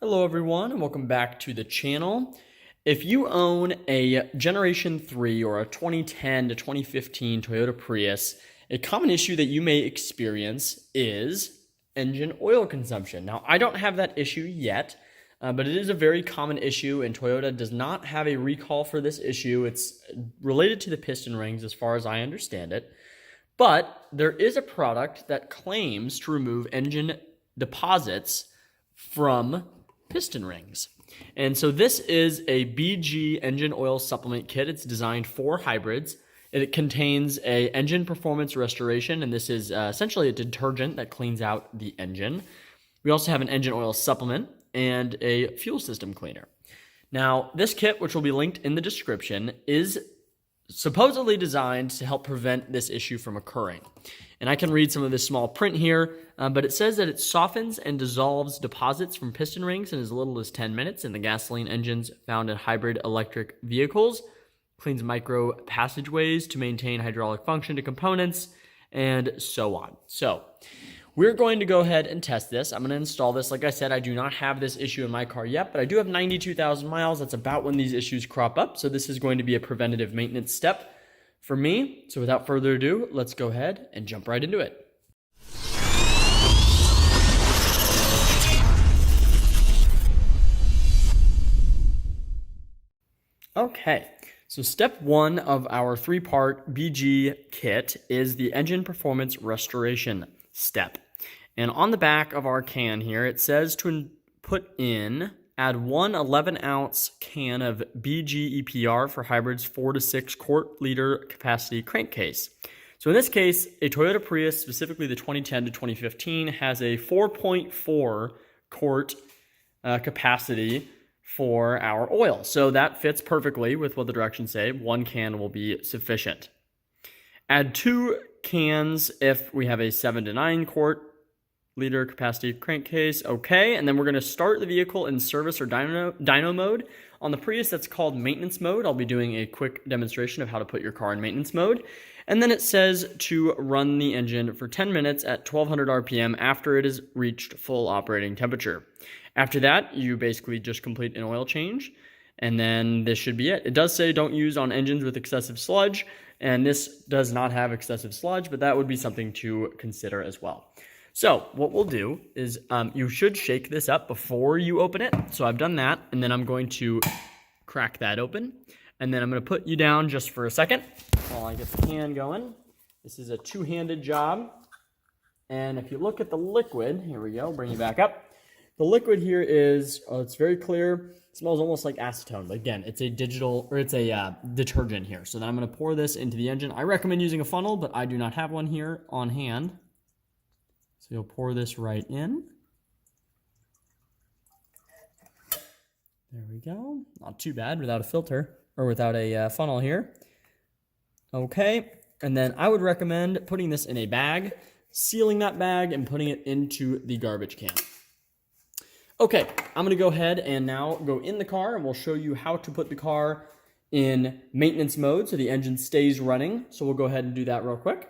Hello everyone and welcome back to the channel. If you own a Generation 3 or a 2010 to 2015 Toyota Prius, a common issue that you may experience is engine oil consumption. Now, I don't have that issue yet, but it is a very common issue and Toyota does not have a recall for this issue. It's related to the piston rings as far as I understand it, but there is a product that claims to remove engine deposits from piston rings. And so this is a BG engine oil supplement kit. It's designed for hybrids. It contains a engine performance restoration, and this is essentially a detergent that cleans out the engine. We also have an engine oil supplement and a fuel system cleaner. Now, this kit, which will be linked in the description, is supposedly designed to help prevent this issue from occurring. And I can read some of this small print here, but it says that it softens and dissolves deposits from piston rings in as little as 10 minutes in the gasoline engines found in hybrid electric vehicles, cleans micro passageways to maintain hydraulic function to components, and so on. So we're going to go ahead and test this. I'm going to install this. Like I said, I do not have this issue in my car yet, but I do have 92,000 miles. That's about when these issues crop up. So this is going to be a preventative maintenance step for me. So without further ado, let's go ahead and jump right into it. Okay, so step one of our three-part BG kit is the engine performance restoration step. And on the back of our can here, it says to add one 11-ounce can of BG EPR for hybrids 4 to 6 quart-liter capacity crankcase. So in this case, a Toyota Prius, specifically the 2010 to 2015, has a 4.4 quart capacity for our oil. So that fits perfectly with what the directions say. One can will be sufficient. Add 2 cans if we have a 7 to 9 quart liter capacity crankcase. Okay, and then we're going to start the vehicle in service or dyno mode. On the Prius, that's called maintenance mode. I'll be doing a quick demonstration of how to put your car in maintenance mode. And then it says to run the engine for 10 minutes at 1200 RPM after it has reached full operating temperature. After that, you basically just complete an oil change, and then this should be it. It does say don't use on engines with excessive sludge, and this does not have excessive sludge, but that would be something to consider as well. So what we'll do is you should shake this up before you open it. So I've done that, and then I'm going to crack that open, and then I'm going to put you down just for a second while I get the can going. This is a two-handed job, and if you look at the liquid, here we go, bring you back up. The liquid here is, it's very clear. It smells almost like acetone, but again, it's a detergent here. So then I'm going to pour this into the engine. I recommend using a funnel, but I do not have one here on hand. So you'll pour this right in. There we go. Not too bad without a filter, or without a funnel here. Okay, and then I would recommend putting this in a bag, sealing that bag, and putting it into the garbage can. Okay, I'm going to go ahead and now go in the car, and we'll show you how to put the car in maintenance mode so the engine stays running. So we'll go ahead and do that real quick.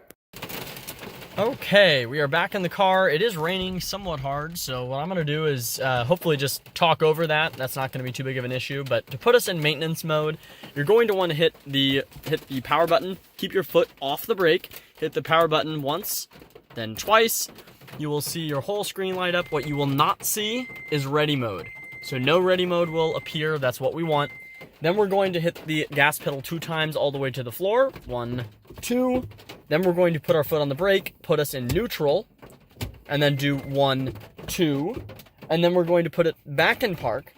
Okay, we are back in the car. It is raining somewhat hard, so what I'm going to do is hopefully just talk over that. That's not going to be too big of an issue, but to put us in maintenance mode, you're going to want to hit the power button, keep your foot off the brake, hit the power button once, then twice. You will see your whole screen light up. What you will not see is ready mode. So no ready mode will appear. That's what we want. Then we're going to hit the gas pedal 2 times all the way to the floor. 1, 2. Then we're going to put our foot on the brake, put us in neutral, and then do 1, 2. And then we're going to put it back in park.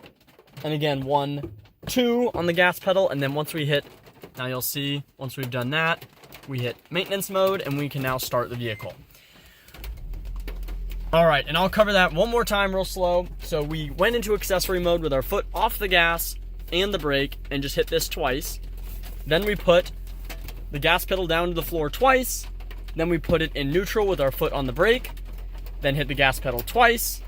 And again, 1, 2 on the gas pedal. And then once we hit, now you'll see, once we've done that, we hit maintenance mode and we can now start the vehicle. All right, and I'll cover that one more time real slow. So we went into accessory mode with our foot off the gas and the brake and just hit this twice. Then we put the gas pedal down to the floor twice. Then we put it in neutral with our foot on the brake. Then hit the gas pedal twice.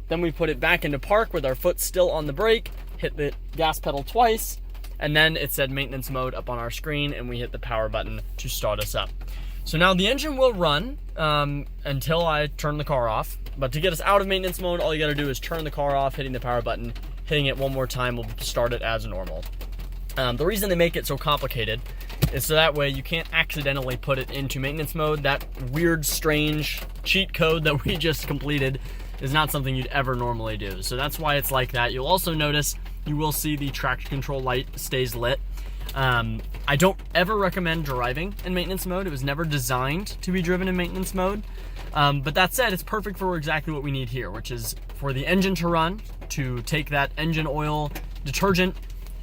Then we put it back into park with our foot still on the brake, hit the gas pedal twice, and then it said maintenance mode up on our screen and we hit the power button to start us up. So now the engine will run until I turn the car off. But to get us out of maintenance mode, all you gotta do is turn the car off, hitting the power button, hitting it one more time will start it as normal. The reason they make it so complicated is so that way you can't accidentally put it into maintenance mode. That weird, strange cheat code that we just completed is not something you'd ever normally do. So that's why it's like that. You'll also notice you will see the traction control light stays lit. I don't ever recommend driving in maintenance mode. It was never designed to be driven in maintenance mode. But that said, it's perfect for exactly what we need here, which is for the engine to run, to take that engine oil detergent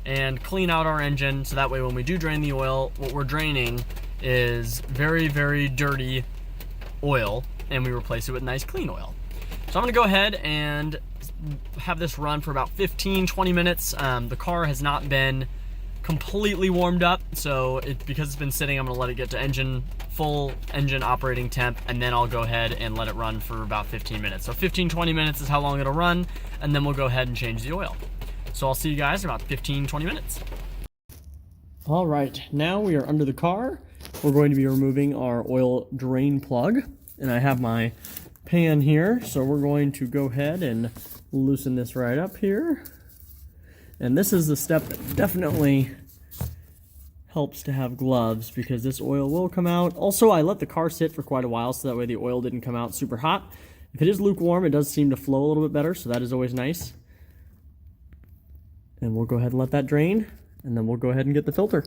and clean out our engine, so that way when we do drain the oil, what we're draining is very, very dirty oil, and we replace it with nice clean oil. So I'm gonna go ahead and have this run for about 15-20 minutes. The car has not been completely warmed up, so because it's been sitting, I'm gonna let it get to full engine operating temp, and then I'll go ahead and let it run for about 15 minutes. So 15-20 minutes is how long it'll run, and then we'll go ahead and change the oil. So I'll see you guys in about 15-20 minutes. All right, now we are under the car. We're going to be removing our oil drain plug, and I have my pan here, so we're going to go ahead and loosen this right up here. And this is the step that definitely helps to have gloves, because this oil will come out. Also, I let the car sit for quite a while so that way the oil didn't come out super hot. If it is lukewarm, it does seem to flow a little bit better, so that is always nice. And we'll go ahead and let that drain, and then we'll go ahead and get the filter.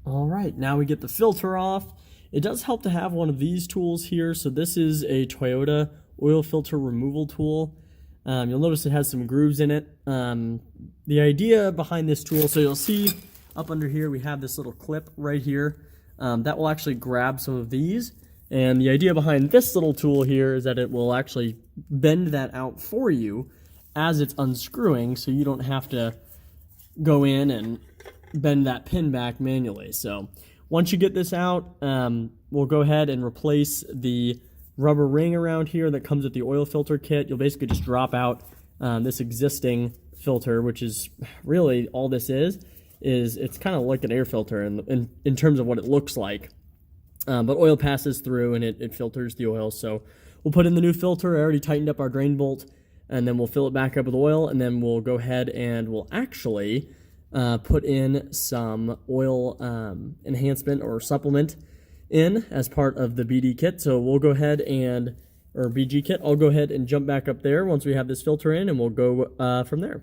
All right, now we get the filter off. It does help to have one of these tools here. So this is a Toyota oil filter removal tool. You'll notice it has some grooves in it. The idea behind this tool, so you'll see up under here we have this little clip right here that will actually grab some of these. And the idea behind this little tool here is that it will actually bend that out for you as it's unscrewing, so you don't have to go in and bend that pin back manually. So once you get this out, we'll go ahead and replace the rubber ring around here that comes with the oil filter kit. You'll basically just drop out this existing filter, which is really all this is it's kind of like an air filter in terms of what it looks like. But oil passes through and it filters the oil. So we'll put in the new filter. I already tightened up our drain bolt, and then we'll fill it back up with oil, and then we'll go ahead and we'll actually put in some oil enhancement or supplement in as part of the BD kit. So we'll go ahead and, or BG kit, I'll go ahead and jump back up there once we have this filter in, and we'll go from there.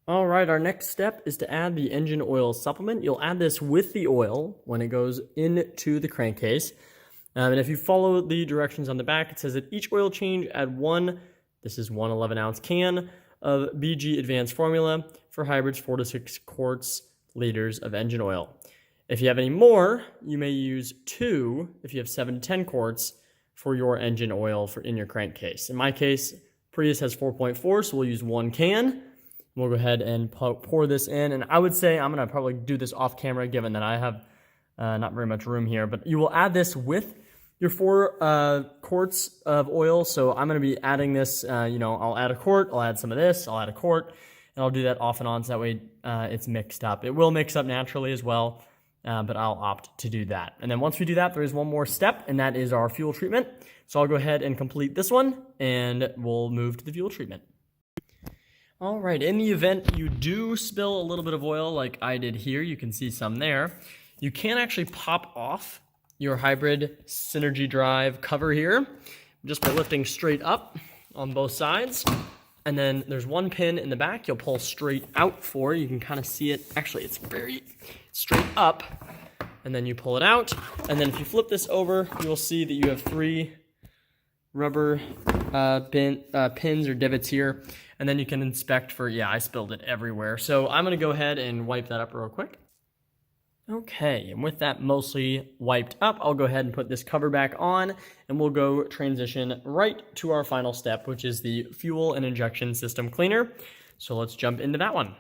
All right, our next step is to add the engine oil supplement. You'll add this with the oil when it goes into the crankcase. And if you follow the directions on the back, it says that each oil change add one 11-ounce can of BG Advanced Formula for hybrids, 4 to 6 liters of engine oil. If you have any more, you may use 2 if you have 7 to 10 quarts for your engine oil in your crankcase. In my case, Prius has 4.4, so we'll use 1 can. We'll go ahead and pour this in, and I would say I'm going to probably do this off camera given that I have not very much room here, but you will add this with your 4 quarts of oil. So I'm going to be adding this, I'll add a quart, I'll add some of this, I'll add a quart, and I'll do that off and on so that way it's mixed up. It will mix up naturally as well, but I'll opt to do that. And then once we do that, there is one more step, and that is our fuel treatment. So I'll go ahead and complete this one, and we'll move to the fuel treatment. All right, in the event you do spill a little bit of oil like I did here, you can see some there, you can actually pop off your hybrid Synergy Drive cover here just by lifting straight up on both sides. And then there's one pin in the back you'll pull straight out for. You can kind of see it. Actually, it's very straight up. And then you pull it out. And then if you flip this over, you'll see that you have 3 rubber pins or divots here. And then you can inspect for, yeah, I spilled it everywhere. So I'm going to go ahead and wipe that up real quick. Okay, and with that mostly wiped up, I'll go ahead and put this cover back on, and we'll go transition right to our final step, which is the fuel and injection system cleaner. So let's jump into that one.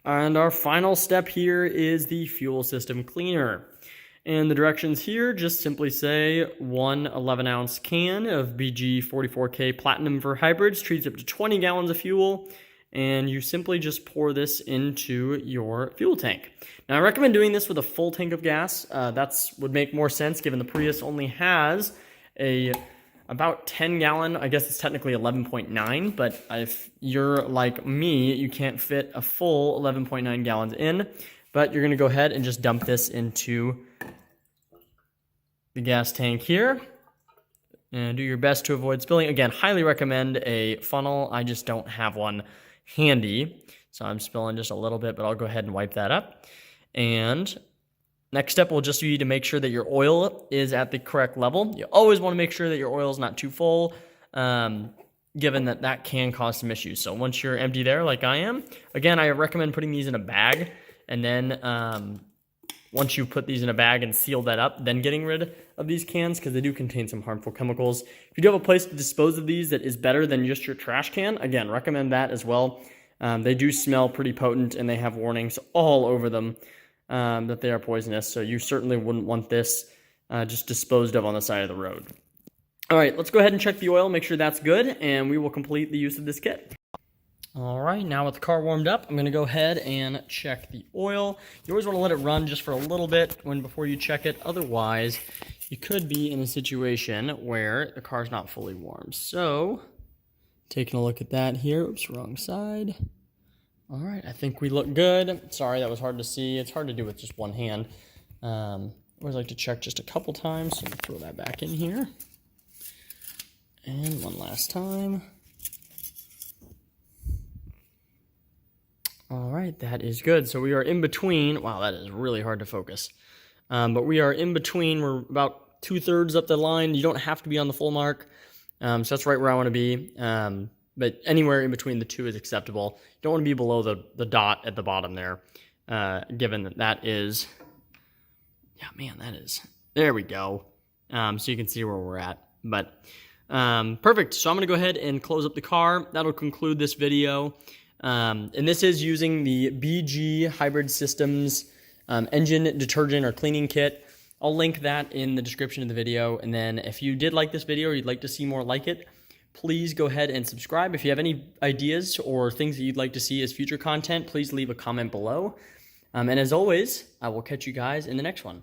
And our final step here is the fuel system cleaner. And the directions here just simply say 1 11-ounce can of BG 44K Platinum for hybrids treats up to 20 gallons of fuel and you simply just pour this into your fuel tank. Now, I recommend doing this with a full tank of gas. That's would make more sense given the Prius only has about 10 gallon, I guess it's technically 11.9, but if you're like me, you can't fit a full 11.9 gallons in, but you're gonna go ahead and just dump this into the gas tank here. And do your best to avoid spilling. Again, highly recommend a funnel. I just don't have one handy, so I'm spilling just a little bit, but I'll go ahead and wipe that up. And next step will just be to make sure that your oil is at the correct level. You always want to make sure that your oil is not too full, given that that can cause some issues. So once you're empty there, like I am, again, I recommend putting these in a bag, and then once you put these in a bag and seal that up, then getting rid of these cans, because they do contain some harmful chemicals. If you do have a place to dispose of these that is better than just your trash can, again, recommend that as well. They do smell pretty potent, and they have warnings all over them that they are poisonous, so you certainly wouldn't want this just disposed of on the side of the road. All right, let's go ahead and check the oil, make sure that's good, and we will complete the use of this kit. All right, now with the car warmed up, I'm going to go ahead and check the oil. You always want to let it run just for a little bit before you check it. Otherwise, you could be in a situation where the car's not fully warm. So, taking a look at that here. Oops, wrong side. All right, I think we look good. Sorry, that was hard to see. It's hard to do with just one hand. I always like to check just a couple times. So I'm going to throw that back in here. And one last time. All right, that is good. So we are in between. Wow, that is really hard to focus. But we are in between. We're about 2/3 up the line. You don't have to be on the full mark. So that's right where I want to be. But anywhere in between the two is acceptable. You don't want to be below the dot at the bottom there, given that is, yeah, man, that is, there we go. So you can see where we're at. But perfect. So I'm going to go ahead and close up the car. That'll conclude this video. And this is using the BG Hybrid Systems engine detergent or cleaning kit. I'll link that in the description of the video. And then if you did like this video or you'd like to see more like it, please go ahead and subscribe. If you have any ideas or things that you'd like to see as future content, please leave a comment below. And as always, I will catch you guys in the next one.